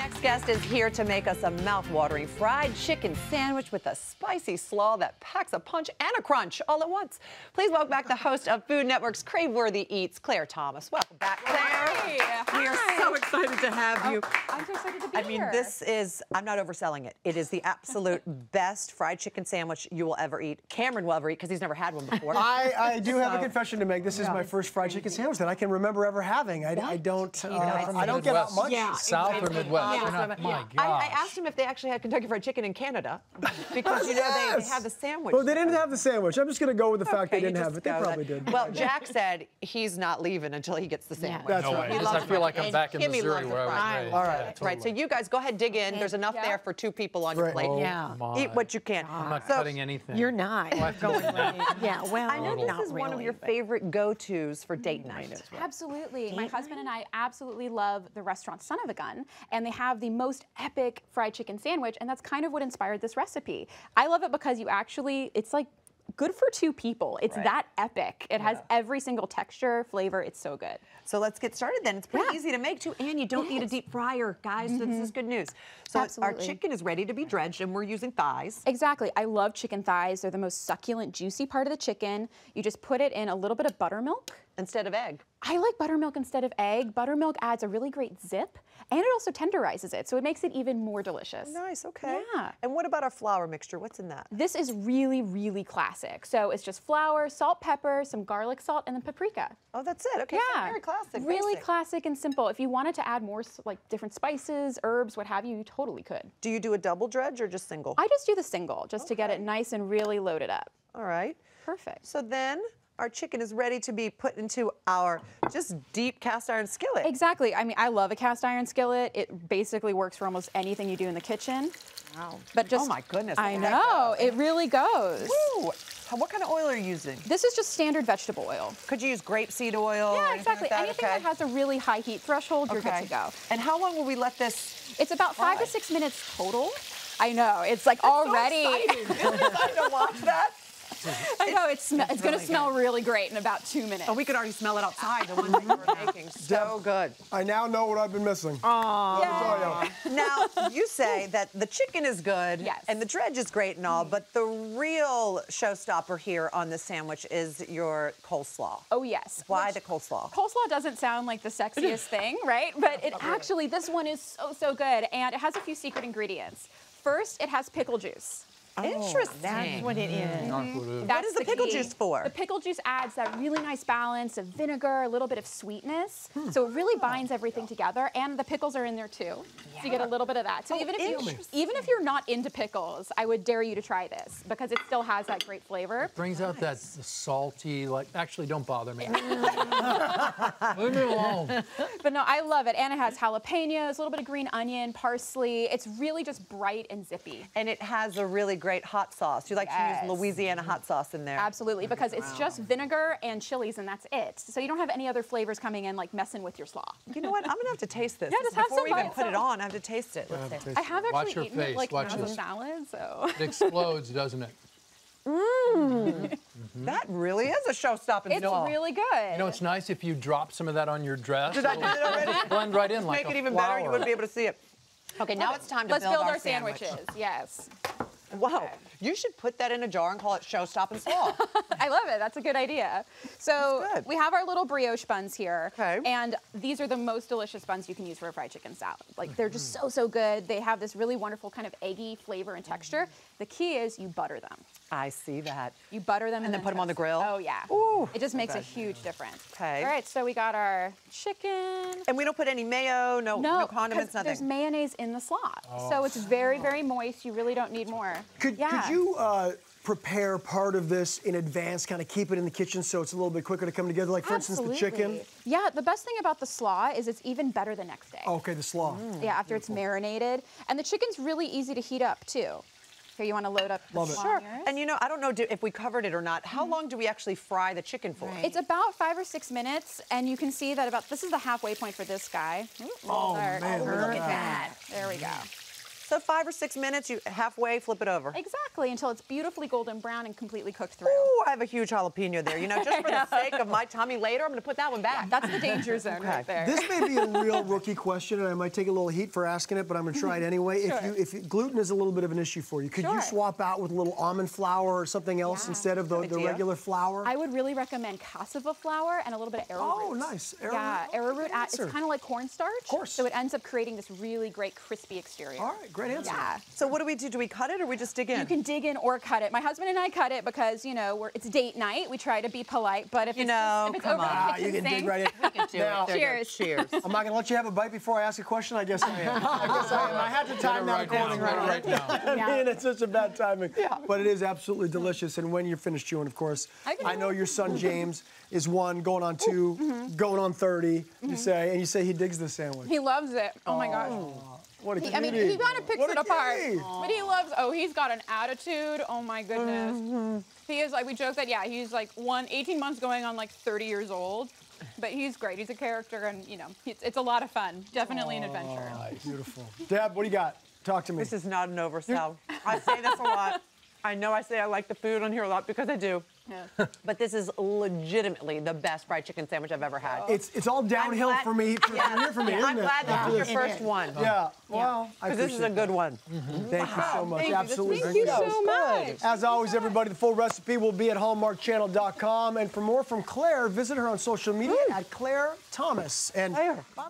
next guest is here to make us a mouth-watering fried chicken sandwich with a spicy slaw that packs a punch and a crunch all at once. Please welcome back the host of Food Network's Crave-Worthy Eats, Claire Thomas. Welcome back, Claire. Hi. We are so excited to have you. I'm so excited to be here. I mean, this is, I'm not overselling it. It is the absolute best fried chicken sandwich you will ever eat. Cameron will ever eat because he's never had one before. I do have a confession to make. This is my first fried chicken sandwich that I can remember ever having. I don't get out much. Yeah, South or Midwest? Yeah. My gosh. I asked him if they actually had Kentucky Fried Chicken in Canada because you know they have the sandwich. Well, they didn't have the sandwich. I'm just going to go with the fact they didn't have it. They go probably that. did. Well, Jack said he's not leaving until he gets the sandwich. That's No right. way. I feel like I'm back in Kimmy Missouri loves the where I was fries. raised. All right. Yeah, totally. Right, so you guys go ahead, dig in. There's enough there for 2 people on your plate. Oh, Yeah. my. Eat what you can. I'm not So, cutting anything. You're not. Oh, I have to do that. Yeah, well, I know not this is one of really, your but- favorite go-tos for date night. Absolutely. My husband and I absolutely love the restaurant Son of a Gun, and they have the most epic fried chicken sandwich, and that's kind of what inspired this recipe. I love it because it's like good for 2 people. It's that epic. It has every single texture, flavor. It's so good. So let's get started then. It's pretty easy to make too, and you don't need a deep fryer, guys. So this is good news. So our Absolutely. chicken is ready to be dredged, and we're using thighs. Exactly. I love chicken thighs. They're the most succulent, juicy part of the chicken. You just put it in a little bit of buttermilk. Instead of egg. I like buttermilk instead of egg. Buttermilk adds a really great zip, and it also tenderizes it, so it makes it even more delicious. Nice, okay. Yeah. And what about our flour mixture? What's in that? This is really, really classic. So it's just flour, salt, pepper, some garlic salt, and then paprika. Oh, that's it. Okay, so very classic. Really basic. classic and simple. If you wanted to add more like different spices, herbs, what have you, you totally could. Do you do a double dredge or just single? I just do the single, just to get it nice and really loaded up. All right. Perfect. So then our chicken is ready to be put into our just deep cast iron skillet. Exactly. I mean, I love a cast iron skillet. It basically works for almost anything you do in the kitchen. Wow. But just, oh my goodness. I look at that know, go. it really goes. Woo. What kind of oil are you using? This is just standard vegetable oil. Could you use grapeseed oil? or Yeah, anything exactly. Like that? Anything Okay. that has a really high heat threshold, you're good Okay. to go. And how long will we let this? It's about 5 to Fry. 6 minutes total. I know, it's like already. So excited to watch that. I know, it's going to smell really great in about 2 minutes. Oh, we could already smell it outside, the one that you were making. So good. I now know what I've been missing. Now, you say that the chicken is good Yes. and the dredge is great and all, but the real showstopper here on this sandwich is your coleslaw. Oh, yes. Why the coleslaw? Coleslaw doesn't sound like the sexiest thing, right? But it actually, this one is so good, and it has a few secret ingredients. First, it has pickle juice. Interesting. That's what it is. What is the pickle key. juice for? The pickle juice adds that really nice balance of vinegar, a little bit of sweetness. So it really binds everything together, and the pickles are in there too. So you get a little bit of that. So even if you're not into pickles, I would dare you to try this because it still has that great flavor. Brings out that salty, like, actually, don't bother me. Leave me alone. But no, I love it. And it has jalapenos, a little bit of green onion, parsley. It's really just bright and zippy. And it has a really great hot sauce. You like to Yes. use Louisiana hot sauce in there. Absolutely, because it's just vinegar and chilies, and that's it. So you don't have any other flavors coming in, like messing with your slaw. You know what? I'm gonna have to taste this. Yeah, just have Before we some even by put it itself. on, I have to taste it. Let's see. I have Watch actually your eaten it face, like watch as a this. salad, so. It explodes, doesn't it? That really is a show-stopping It's slaw. really good. You know, it's nice if you drop some of that on your dress. Did I do it already? Blend right in like Make a it even flower. better. You wouldn't be able to see it. Okay, now it's time to Let's build our sandwiches. Yes. Wow, you should put that in a jar and call it Show-Stoppin' Slaw. I love it. That's a good idea. So That's good. we have our little brioche buns here. Okay. And these are the most delicious buns you can use for a fried chicken salad. Like they're just so good. They have this really wonderful kind of eggy flavor and texture. The key is you butter them. I see that. You butter them And then put 'em on the toast. grill? Oh yeah. Ooh, it just makes a huge difference. Okay. All right, so we got our chicken. And we don't put any mayo, no condiments, 'cause there's nothing. mayonnaise in the slaw. So it's very, very moist. You really don't need more. Could you prepare part of this in advance, kind of keep it in the kitchen so it's a little bit quicker to come together? Like, for instance, the chicken? Yeah, the best thing about the slaw is it's even better the next day. Okay, the slaw. Yeah, after it's marinated. And the chicken's really easy to heat up, too. Here, you want to load up the Love it. slaw Sure. here? And you know, I don't know if we covered it or not. How long do we actually fry the chicken for? It's about 5 or 6 minutes, and you can see that this is the halfway point for this guy. Ooh, Oh, there. man, Oh, look look at at that. There we go. So 5 or 6 minutes, you halfway flip it over. Exactly, until it's beautifully golden brown and completely cooked through. Ooh, I have a huge jalapeno there. You know, just for the sake of my tummy later, I'm going to put that one back. That's the danger zone right there. This may be a real rookie question, and I might take a little heat for asking it, but I'm going to try it anyway. Sure. If gluten is a little bit of an issue for you, could you swap out with a little almond flour or something else instead of the regular flour? I would really recommend cassava flour and a little bit of arrowroot. Oh, nice. Arrowroot. It's kind of like cornstarch. Of course. So it ends up creating this really great crispy exterior. All right, great answer. Yeah. So what do we do? Do we cut it or we just dig in? You can dig in or cut it. My husband and I cut it because, you know, it's date night. We try to be polite, but if it's over the kitchen you can dig sink, right in. We can do Now, it. There you go. Cheers. Cheers. I'm not going to let you have a bite before I ask a question. I guess I am. I had to time that recording right now. I mean, it's such a bad timing. But it is absolutely delicious. And when you're finished chewing, of course, I know your son James is 1, going on 2, going on 30. You say he digs the sandwich. he loves it. Oh my gosh. What a cutie. I mean, he kind of picks What a it apart, cutie. but he loves. Oh, he's got an attitude. Oh my goodness. He is like, we joke that he's like 18 months going on like 30 years old, but he's great. He's a character, and you know, it's a lot of fun. Definitely an adventure. Beautiful. Deb, what do you got? Talk to me. This is not an oversell. I say this a lot. I know I say I like the food on here a lot because I do. Yeah. But this is legitimately the best fried chicken sandwich I've ever had. It's all downhill glad- from here for me, isn't I'm it? glad this was your first one. Yeah. Well, I Because this is a appreciate good one. that. Thank you so much. Thank you. Absolutely. Thank you so much. As always, everybody, the full recipe will be at hallmarkchannel.com. And for more from Claire, visit her on social media at Claire Thomas. And Claire. by the